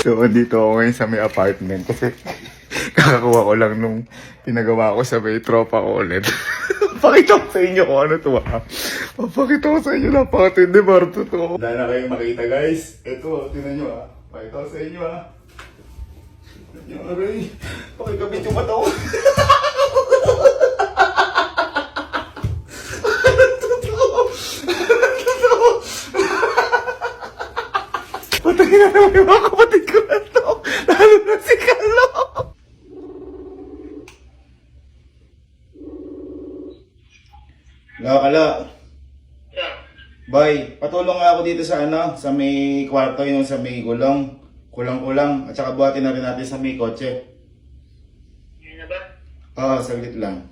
So, dito ako ngayon sa may apartment kasi kakakuha ko lang nung pinagawa ko sa may tropa ko ulit. Pakita ko sa inyo kung ano to ha. Pakita ko sa inyo, napakatindi Marto to. Dahil na kayong makita guys. Ito, tinan nyo ha. Pakita ko sa inyo ha. Tinan nyo, aray. Pakikabit yung mata ko. Patay na naman yung mga kapatid ko na to. Lalo na si Carlo. Kala. Bay, patulong nga ako dito sa sa may kwarto yung sa may gulong. Kulang-kulang. At saka buhatin na rin natin sa may kotse. Yun na ba? Oo, saglit lang.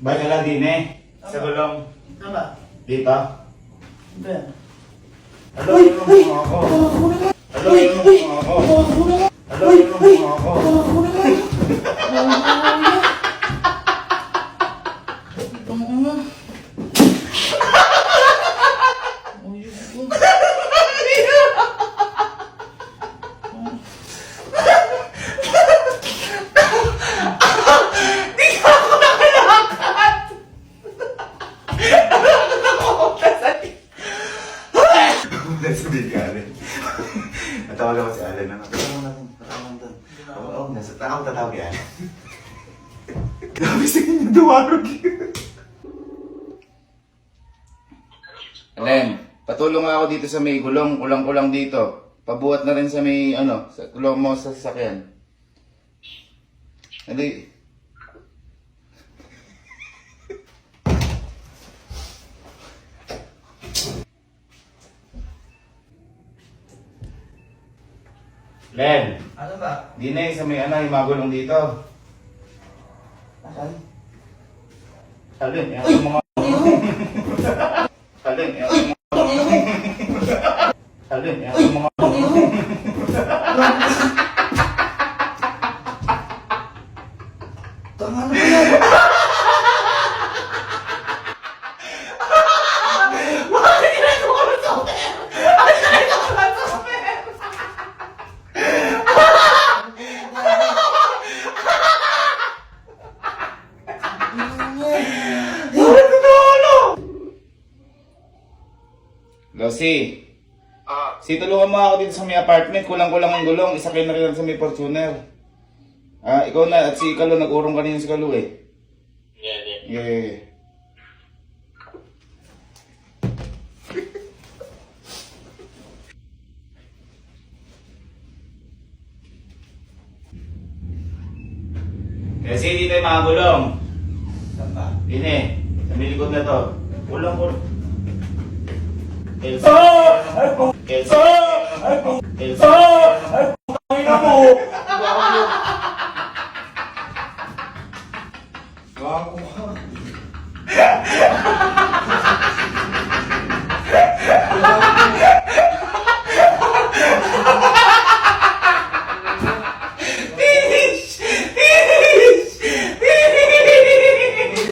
Bay ka lang din sa gulong. Tama. Dito. Ba? Hello, yung mga ako. Hello, yung mga ako. Hello, yung mga ako. Sabihin ka, Allen. Natawag ako si Allen. Natawag doon. Oo, ako tatawag yan. Grabe sa inyo, duwarog. Allen, patulong ako dito sa may gulong. Kulang-kulang dito. Pabuhat na rin sa may, sa gulong mo sa sasakyan. Hindi. Len, Ano ba? di na sa may yung magulong dito. Asan? Alin, yan yung mga... Alin, yan yung mga... Alin, yan yung mga... Tanga na ba yan? Losi, si tulungan mo ako dito sa may apartment, kulang-kulang ang gulong, isakay na rin sa may Fortuner. Ikaw na, at si Kalo, nag-urong kanina si Kalo eh. Yeah. Kasi hindi tayo makagulong. Saan ba? Dine, sa may likod na to. Kulang-kulang. Elsa! Elsa! Elsa! Ina mo! Gago ka.